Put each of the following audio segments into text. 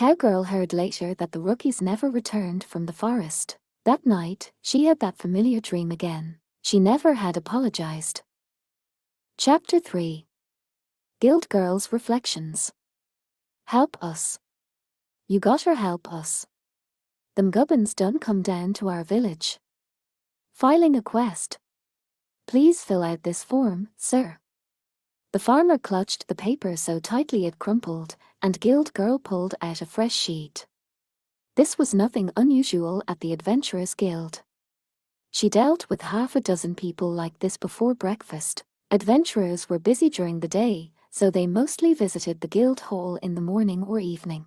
Cowgirl heard later that the rookies never returned from the forest. That night, she had that familiar dream again. She never had apologized. Chapter 3. Guild Girl's Reflections. Help us. You gotter help us. Them goblins done come down to our village. Filing a quest. Please fill out this form, sir. The farmer clutched the paper so tightly it crumpled, and Guild Girl pulled out a fresh sheet. This was nothing unusual at the Adventurers Guild. She dealt with half a dozen people like this before breakfast. Adventurers were busy during the day, so they mostly visited the guild hall in the morning or evening.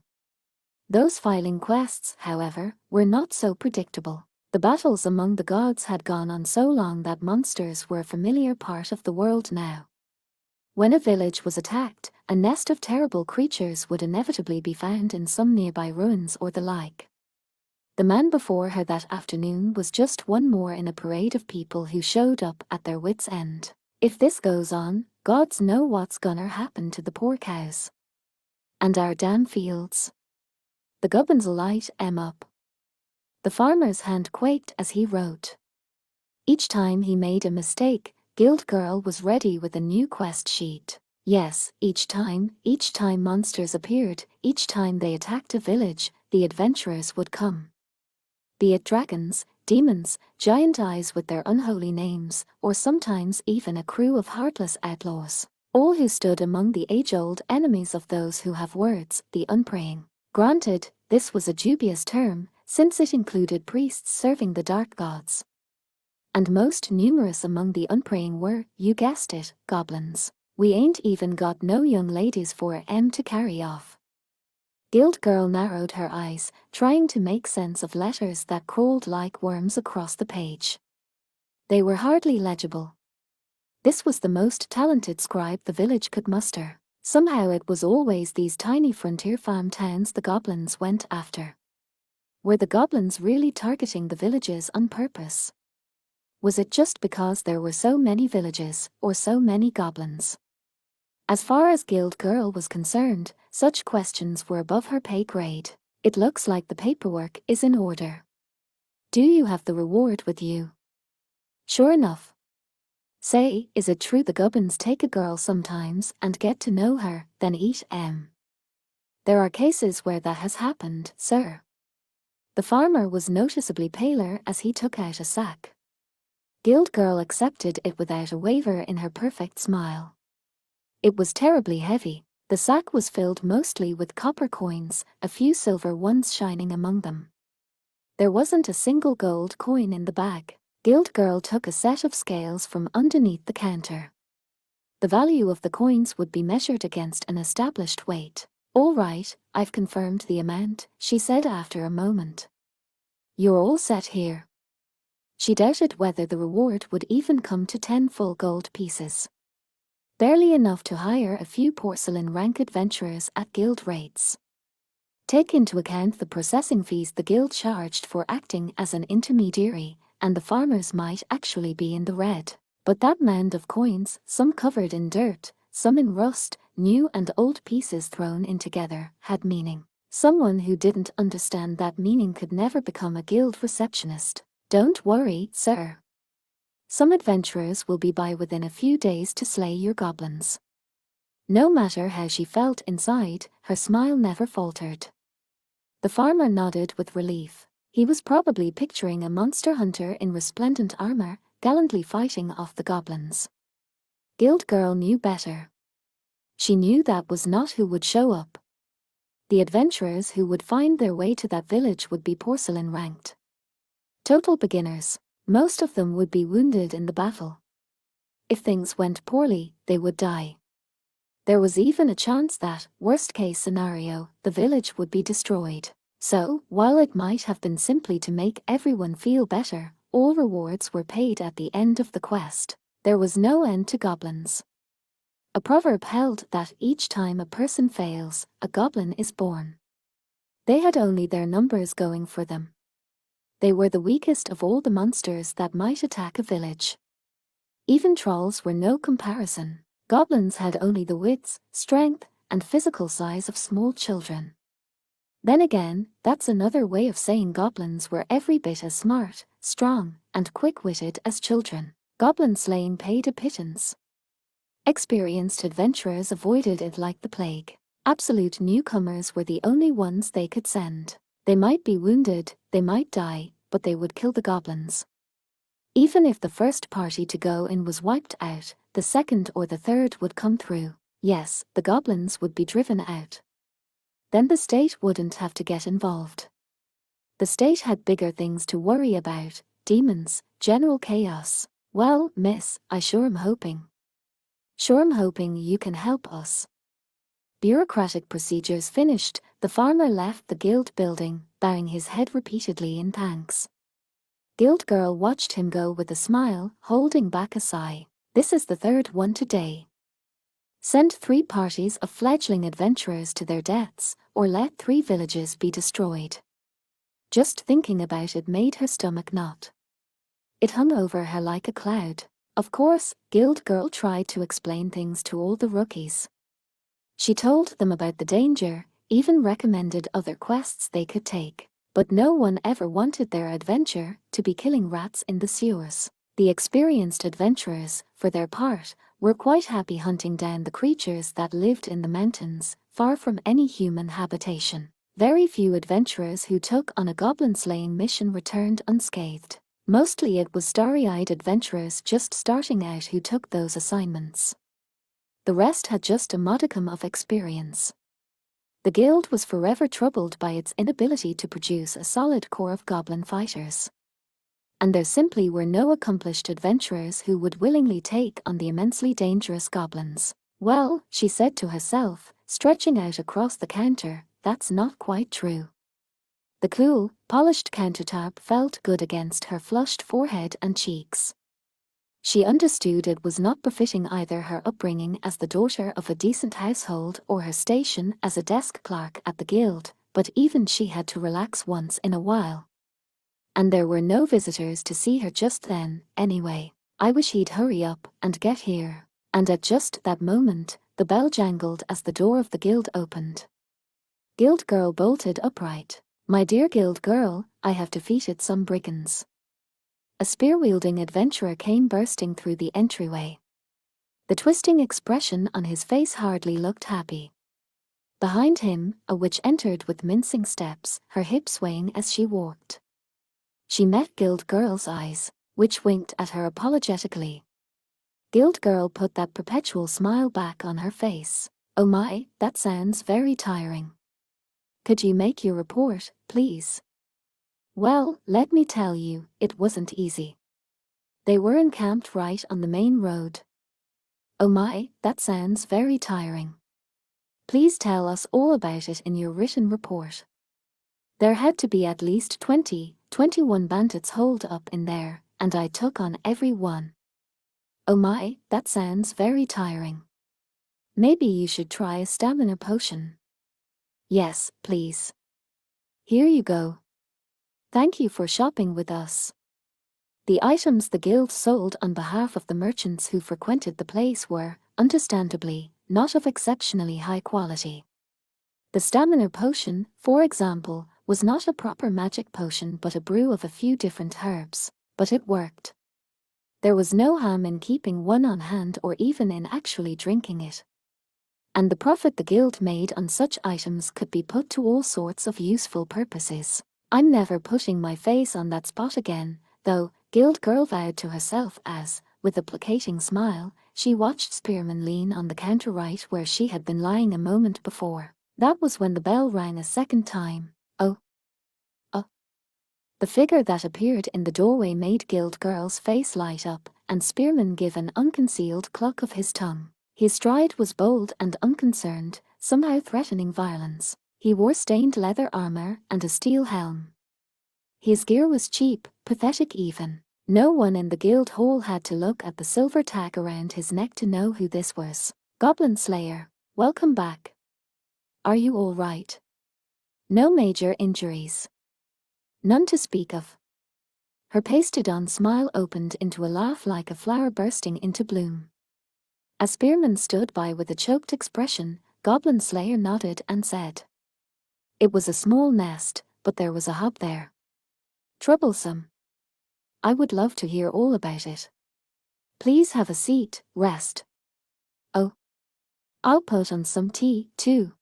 Those filing quests, however, were not so predictable. The battles among the gods had gone on so long that monsters were a familiar part of the world now. When a village was attacked, a nest of terrible creatures would inevitably be found in some nearby ruins or the like. The man before her that afternoon was just one more in a parade of people who showed up at their wits' end. If this goes on, gods know what's gonna happen to the poor cows. And our damn fields. The goblins'll light 'em up. The farmer's hand quaked as he wrote. Each time he made a mistake, Guild Girl was ready with a new quest sheet. Yes, each time monsters appeared, each time they attacked a village, the adventurers would come. Be it dragons, demons, giant eyes with their unholy names, or sometimes even a crew of heartless outlaws, all who stood among the age-old enemies of those who have words, the unpraying. Granted, this was a dubious term, since it included priests serving the dark gods. And most numerous among the unpraying were, you guessed it, goblins. We ain't even got no young ladies for 'em to carry off. Guild Girl narrowed her eyes, trying to make sense of letters that crawled like worms across the page. They were hardly legible. This was the most talented scribe the village could muster. Somehow it was always these tiny frontier farm towns the goblins went after. Were the goblins really targeting the villages on purpose? Was it just because there were so many villages, or so many goblins? As far as Guild Girl was concerned, such questions were above her pay grade. It looks like the paperwork is in order. Do you have the reward with you? Sure enough. Say, is it true the goblins take a girl sometimes and get to know her, then eat 'em? There are cases where that has happened, sir. The farmer was noticeably paler as he took out a sack. Guild Girl accepted it without a waver in her perfect smile. It was terribly heavy. The sack was filled mostly with copper coins, a few silver ones shining among them. There wasn't a single gold coin in the bag. Guild Girl took a set of scales from underneath the counter. The value of the coins would be measured against an established weight. All right, I've confirmed the amount, she said after a moment. You're all set here. She doubted whether the reward would even come to 10 full gold pieces. Barely enough to hire a few porcelain rank adventurers at guild rates. Take into account the processing fees the guild charged for acting as an intermediary, and the farmers might actually be in the red. But that mound of coins, some covered in dirt, some in rust, new and old pieces thrown in together, had meaning. Someone who didn't understand that meaning could never become a guild receptionist. Don't worry, sir. Some adventurers will be by within a few days to slay your goblins. No matter how she felt inside, her smile never faltered. The farmer nodded with relief. He was probably picturing a monster hunter in resplendent armor, gallantly fighting off the goblins. Guild Girl knew better. She knew that was not who would show up. The adventurers who would find their way to that village would be porcelain ranked. Total beginners. Most of them would be wounded in the battle. If things went poorly, they would die. There was even a chance that, worst-case scenario, the village would be destroyed. So, while it might have been simply to make everyone feel better, all rewards were paid at the end of the quest. There was no end to goblins. A proverb held that each time a person fails, a goblin is born. They had only their numbers going for them. They were the weakest of all the monsters that might attack a village. Even trolls were no comparison. Goblins had only the wits, strength, and physical size of small children. Then again, that's another way of saying goblins were every bit as smart, strong, and quick-witted as children. Goblin slaying paid a pittance. Experienced adventurers avoided it like the plague. Absolute newcomers were the only ones they could send. They might be wounded, they might die, but they would kill the goblins. Even if the first party to go in was wiped out, the second or the third would come through. Yes, the goblins would be driven out. Then the state wouldn't have to get involved. The state had bigger things to worry about: demons, general chaos. Well, miss, I sure am hoping. Sure am hoping you can help us. Bureaucratic procedures finished, the farmer left the guild building, bowing his head repeatedly in thanks. Guild girl watched him go with a smile, holding back a sigh. This is the third one today. Send 3 parties of fledgling adventurers to their deaths, or let 3 villages be destroyed. Just thinking about it made her stomach knot. It hung over her like a cloud. Of course, Guild Girl tried to explain things to all the rookies. She told them about the danger, even recommended other quests they could take. But no one ever wanted their adventure to be killing rats in the sewers. The experienced adventurers, for their part, were quite happy hunting down the creatures that lived in the mountains, far from any human habitation. Very few adventurers who took on a goblin-slaying mission returned unscathed. Mostly it was starry-eyed adventurers just starting out who took those assignments. The rest had just a modicum of experience. The guild was forever troubled by its inability to produce a solid core of goblin fighters. And there simply were no accomplished adventurers who would willingly take on the immensely dangerous goblins. Well, she said to herself, stretching out across the counter, that's not quite true. The cool, polished countertop felt good against her flushed forehead and cheeks. She understood it was not befitting either her upbringing as the daughter of a decent household or her station as a desk clerk at the guild, but even she had to relax once in a while. And there were no visitors to see her just then, anyway. I wish he'd hurry up and get here. And at just that moment, the bell jangled as the door of the guild opened. Guild girl bolted upright. My dear guild girl, I have defeated some brigands. A spear-wielding adventurer came bursting through the entryway. The twisting expression on his face hardly looked happy. Behind him, a witch entered with mincing steps, her hips swaying as she walked. She met Guild Girl's eyes, which winked at her apologetically. Guild Girl put that perpetual smile back on her face. Oh my, that sounds very tiring. Could you make your report, please? Well, let me tell you, it wasn't easy. They were encamped right on the main road. Oh my, that sounds very tiring. Please tell us all about it in your written report. There had to be at least 21 bandits holed up in there, and I took on every one. Oh my, that sounds very tiring. Maybe you should try a stamina potion. Yes, please. Here you go. Thank you for shopping with us. The items the guild sold on behalf of the merchants who frequented the place were, understandably, not of exceptionally high quality. The stamina potion, for example, was not a proper magic potion but a brew of a few different herbs, but it worked. There was no harm in keeping one on hand or even in actually drinking it. And the profit the guild made on such items could be put to all sorts of useful purposes. I'm never putting my face on that spot again, though, Guild Girl vowed to herself as, with a placating smile, she watched Spearman lean on the counter right where she had been lying a moment before. That was when the bell rang a second time. Oh. The figure that appeared in the doorway made Guild Girl's face light up, and Spearman gave an unconcealed cluck of his tongue. His stride was bold and unconcerned, somehow threatening violence. He wore stained leather armor and a steel helm. His gear was cheap, pathetic even. No one in the guild hall had to look at the silver tag around his neck to know who this was. Goblin Slayer, welcome back. Are you all right? No major injuries. None to speak of. Her pasted-on smile opened into a laugh like a flower bursting into bloom. As Spearman stood by with a choked expression, Goblin Slayer nodded and said, It was a small nest, but there was a hob there. Troublesome. I would love to hear all about it. Please have a seat, rest. Oh. I'll put on some tea, too.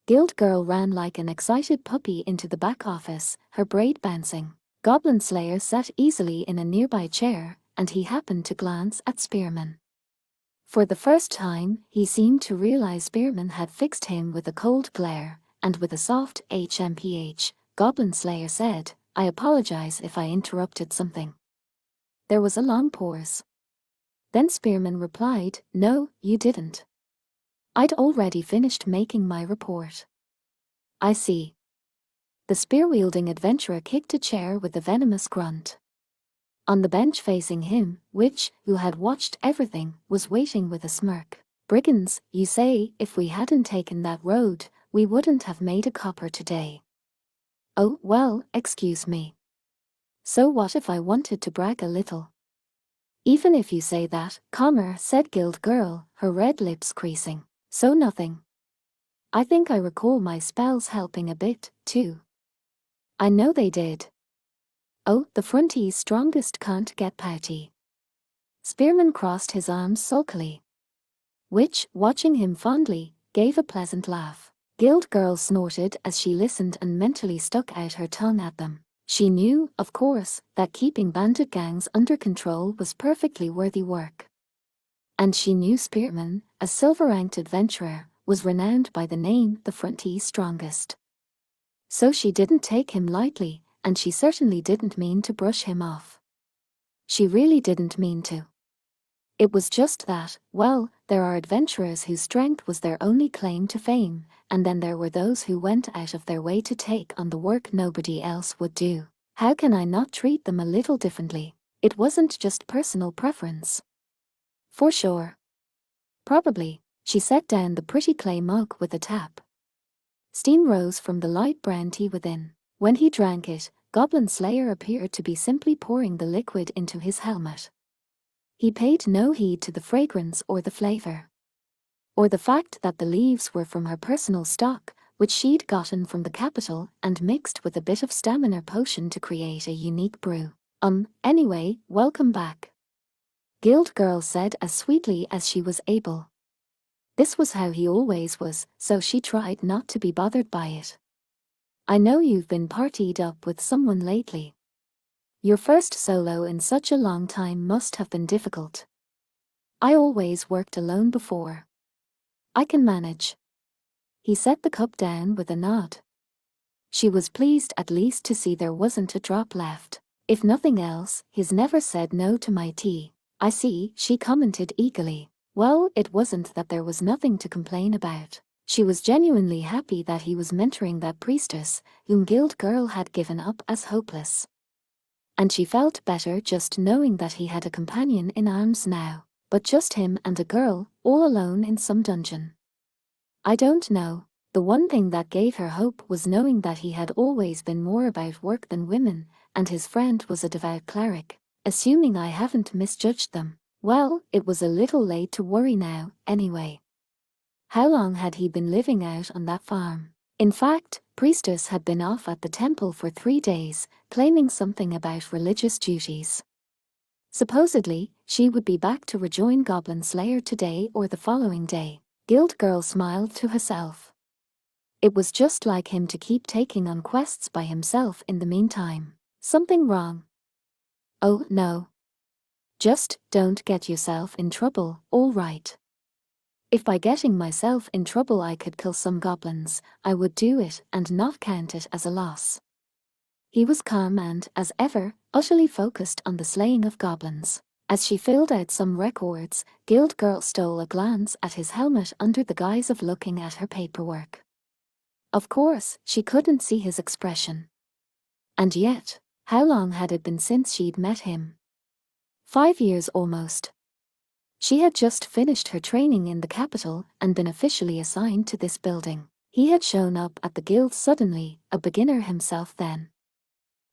Guild Girl ran like an excited puppy into the back office, her braid bouncing. Goblin Slayer sat easily in a nearby chair, and he happened to glance at Spearman. For the first time, he seemed to realize Spearman had fixed him with a cold glare, and with a soft HMPH, Goblin Slayer said, "I apologize if I interrupted something." There was a long pause. Then Spearman replied, "No, you didn't. I'd already finished making my report." "I see." The spear-wielding adventurer kicked a chair with a venomous grunt. On the bench facing him, Witch, who had watched everything, was waiting with a smirk. "Brigands, you say, if we hadn't taken that road, we wouldn't have made a copper today." "Oh, well, excuse me. So what if I wanted to brag a little?" "Even if you say that, Comer," said Guild Girl, her red lips creasing. "So nothing. I think I recall my spells helping a bit, too." "I know they did." "Oh, the frontie's strongest can't get pouty." Spearman crossed his arms sulkily. Witch, watching him fondly, gave a pleasant laugh. Guild Girl snorted as she listened and mentally stuck out her tongue at them. She knew, of course, that keeping bandit gangs under control was perfectly worthy work. And she knew Spearman, a silver-ranked adventurer, was renowned by the name the Frontie's strongest. So she didn't take him lightly, and she certainly didn't mean to brush him off. She really didn't mean to. It was just that, well, there are adventurers whose strength was their only claim to fame, and then there were those who went out of their way to take on the work nobody else would do. How can I not treat them a little differently? It wasn't just personal preference. For sure. Probably. She set down the pretty clay mug with a tap. Steam rose from the light brown tea within. When he drank it, Goblin Slayer appeared to be simply pouring the liquid into his helmet. He paid no heed to the fragrance or the flavor. Or the fact that the leaves were from her personal stock, which she'd gotten from the capital and mixed with a bit of stamina potion to create a unique brew. Anyway, welcome back," Guild Girl said as sweetly as she was able. This was how he always was, so she tried not to be bothered by it. "I know you've been partied up with someone lately. Your first solo in such a long time must have been difficult." "I always worked alone before. I can manage." He set the cup down with a nod. She was pleased at least to see there wasn't a drop left. "If nothing else, he's never said no to my tea." "I see," she commented eagerly. Well, it wasn't that there was nothing to complain about. She was genuinely happy that he was mentoring that priestess, whom Guild Girl had given up as hopeless. And she felt better just knowing that he had a companion in arms now. But just him and a girl, all alone in some dungeon. I don't know. The one thing that gave her hope was knowing that he had always been more about work than women, and his friend was a devout cleric. Assuming I haven't misjudged them. Well, it was a little late to worry now, anyway. How long had he been living out on that farm? In fact, Priestess had been off at the temple for 3 days, claiming something about religious duties. Supposedly, she would be back to rejoin Goblin Slayer today or the following day. Guild Girl smiled to herself. It was just like him to keep taking on quests by himself in the meantime. Something wrong? Oh, no. Just don't get yourself in trouble, all right. If by getting myself in trouble I could kill some goblins, I would do it and not count it as a loss. He was calm and, as ever, utterly focused on the slaying of goblins. As she filled out some records, Guild Girl stole a glance at his helmet under the guise of looking at her paperwork. Of course, she couldn't see his expression. And yet, how long had it been since she'd met him? 5 years almost. She had just finished her training in the capital and been officially assigned to this building. He had shown up at the guild suddenly, a beginner himself then.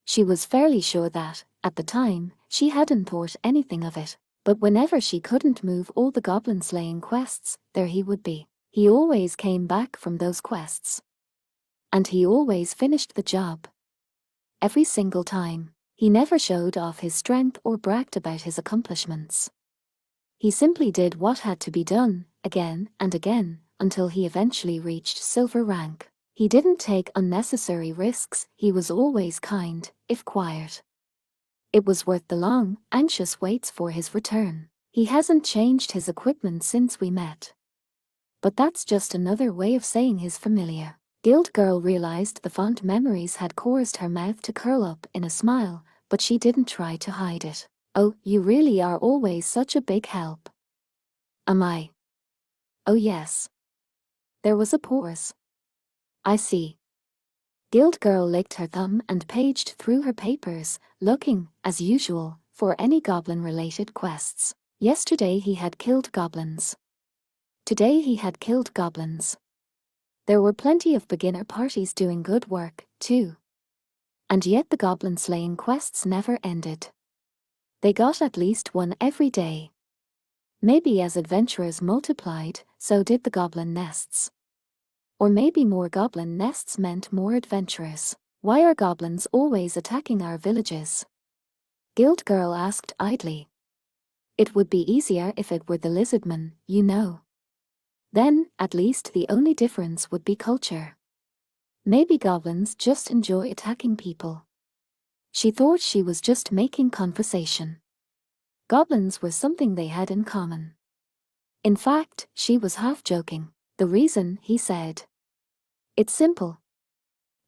She was fairly sure that, at the time, she hadn't thought anything of it. But whenever she couldn't move all the goblin-slaying quests, there he would be. He always came back from those quests. And he always finished the job. Every single time. He never showed off his strength or bragged about his accomplishments. He simply did what had to be done, again and again, until he eventually reached silver rank. He didn't take unnecessary risks, he was always kind, if quiet. It was worth the long, anxious waits for his return. He hasn't changed his equipment since we met. But that's just another way of saying he's familiar. Guild Girl realized the fond memories had caused her mouth to curl up in a smile, but she didn't try to hide it. Oh, you really are always such a big help. Am I? Oh yes. There was a pause. I see. Guild Girl licked her thumb and paged through her papers, looking, as usual, for any goblin-related quests. Yesterday he had killed goblins. Today he had killed goblins. There were plenty of beginner parties doing good work, too. And yet the goblin-slaying quests never ended. They got at least one every day. Maybe as adventurers multiplied, so did the goblin nests. Or maybe more goblin nests meant more adventurers. Why are goblins always attacking our villages? Guild Girl asked idly. It would be easier if it were the lizardmen, you know. Then, at least the only difference would be culture. Maybe goblins just enjoy attacking people. She thought she was just making conversation. Goblins were something they had in common. In fact, she was half joking. The reason, he said. It's simple.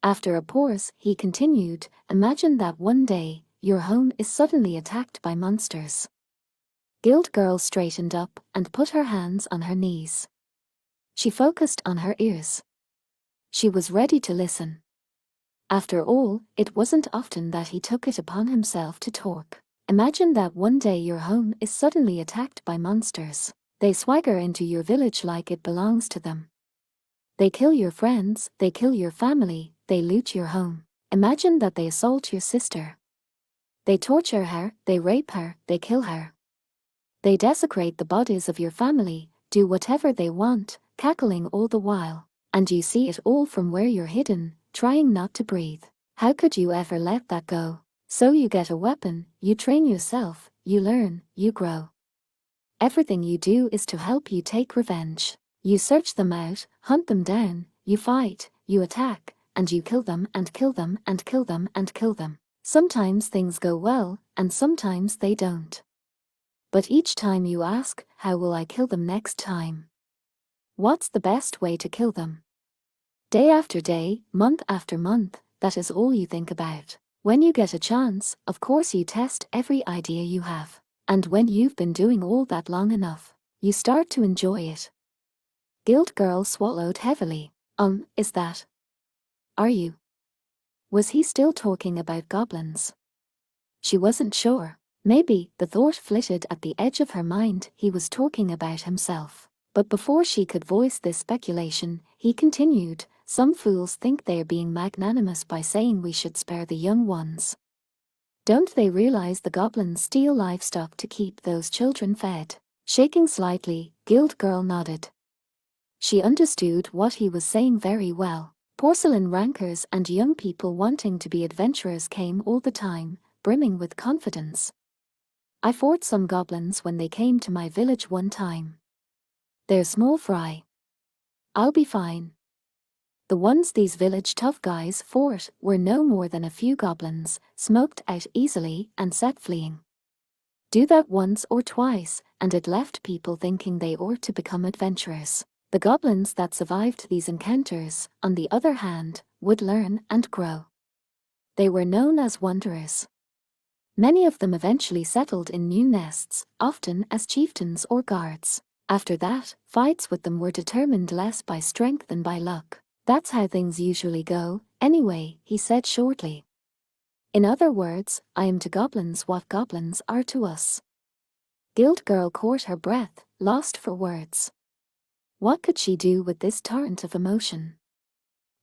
After a pause, he continued, imagine that one day, your home is suddenly attacked by monsters. Guild Girl straightened up and put her hands on her knees. She focused on her ears. She was ready to listen. After all, it wasn't often that he took it upon himself to talk. Imagine that one day your home is suddenly attacked by monsters. They swagger into your village like it belongs to them. They kill your friends, they kill your family, they loot your home. Imagine that they assault your sister. They torture her, they rape her, they kill her. They desecrate the bodies of your family, do whatever they want, cackling all the while. And you see it all from where you're hidden, trying not to breathe. How could you ever let that go? So you get a weapon, you train yourself, you learn, you grow. Everything you do is to help you take revenge. You search them out, hunt them down, you fight, you attack, and you kill them and kill them and kill them and kill them. Sometimes things go well, and sometimes they don't. But each time you ask, how will I kill them next time? What's the best way to kill them? Day after day, month after month, that is all you think about. When you get a chance, of course you test every idea you have. And when you've been doing all that long enough, you start to enjoy it. Guild Girl swallowed heavily. Is that? Are you? Was he still talking about goblins? She wasn't sure. Maybe, the thought flitted at the edge of her mind, he was talking about himself. But before she could voice this speculation, he continued, some fools think they're being magnanimous by saying we should spare the young ones. Don't they realize the goblins steal livestock to keep those children fed? Shaking slightly, Guild Girl nodded. She understood what he was saying very well. Porcelain rankers and young people wanting to be adventurers came all the time, brimming with confidence. I fought some goblins when they came to my village one time. They're small fry. I'll be fine. The ones these village tough guys fought were no more than a few goblins, smoked out easily and set fleeing. Do that once or twice, and it left people thinking they ought to become adventurers. The goblins that survived these encounters, on the other hand, would learn and grow. They were known as wanderers. Many of them eventually settled in new nests, often as chieftains or guards. After that, fights with them were determined less by strength than by luck. That's how things usually go, anyway, he said shortly. In other words, I am to goblins what goblins are to us. Guild Girl caught her breath, lost for words. What could she do with this torrent of emotion?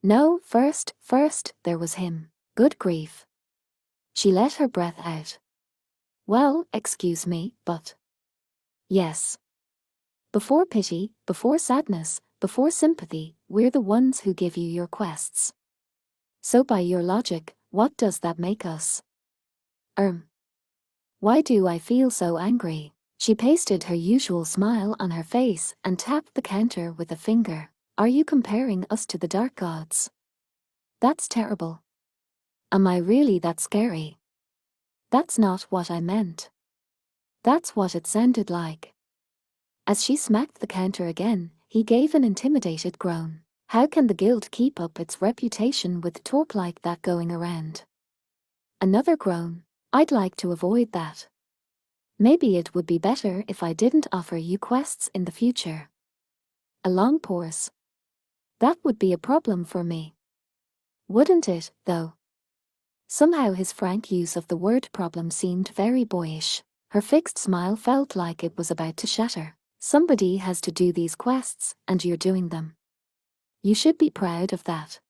No, first, there was him. Good grief. She let her breath out. Well, excuse me, but... Yes. Before pity, before sadness, before sympathy, we're the ones who give you your quests. So by your logic, what does that make us? Why do I feel so angry? She pasted her usual smile on her face and tapped the counter with a finger. Are you comparing us to the dark gods? That's terrible. Am I really that scary? That's not what I meant. That's what it sounded like. As she smacked the counter again, he gave an intimidated groan. How can the guild keep up its reputation with talk like that going around? Another groan. I'd like to avoid that. Maybe it would be better if I didn't offer you quests in the future. A long pause. That would be a problem for me. Wouldn't it, though? Somehow his frank use of the word problem seemed very boyish. Her fixed smile felt like it was about to shatter. Somebody has to do these quests, and you're doing them. You should be proud of that.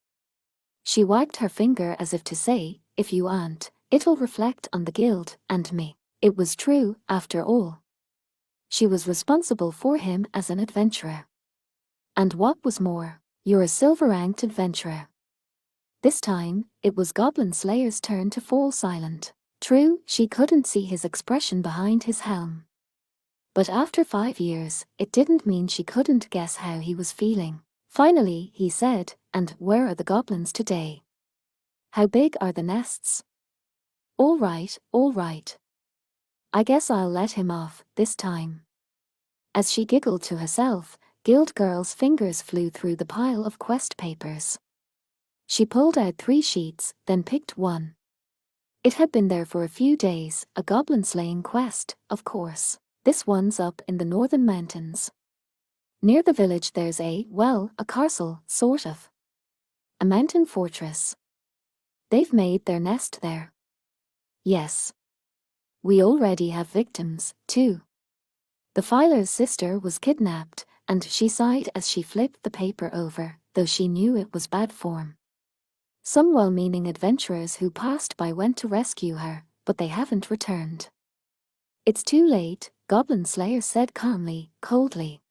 She wagged her finger as if to say, if you aren't, it'll reflect on the guild and me. It was true, after all. She was responsible for him as an adventurer. And what was more, you're a silver-ranked adventurer. This time, it was Goblin Slayer's turn to fall silent. True, she couldn't see his expression behind his helm. But after 5 years, it didn't mean she couldn't guess how he was feeling. Finally, he said, and where are the goblins today? How big are the nests? All right, all right. I guess I'll let him off, this time. As she giggled to herself, Guild Girl's fingers flew through the pile of quest papers. She pulled out 3 sheets, then picked one. It had been there for a few days, a goblin slaying quest, of course. This one's up in the northern mountains. Near the village there's a castle, sort of. A mountain fortress. They've made their nest there. Yes. We already have victims, too. The filer's sister was kidnapped, and she sighed as she flipped the paper over, though she knew it was bad form. Some well-meaning adventurers who passed by went to rescue her, but they haven't returned. It's too late, Goblin Slayer said calmly, coldly.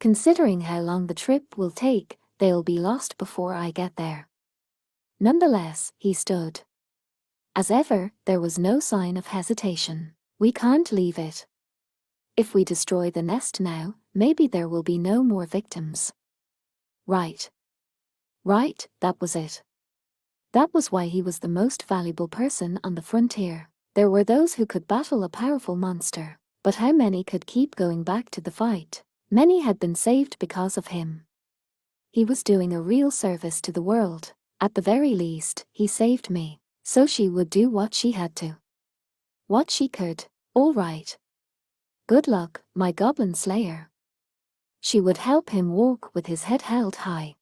Considering how long the trip will take, they'll be lost before I get there. Nonetheless, he stood. As ever, there was no sign of hesitation. We can't leave it. If we destroy the nest now, maybe there will be no more victims. Right. Right, that was it. That was why he was the most valuable person on the frontier. There were those who could battle a powerful monster, but how many could keep going back to the fight? Many had been saved because of him. He was doing a real service to the world. At the very least, he saved me. So she would do what she had to. What she could. All right. Good luck, my Goblin Slayer. She would help him walk with his head held high.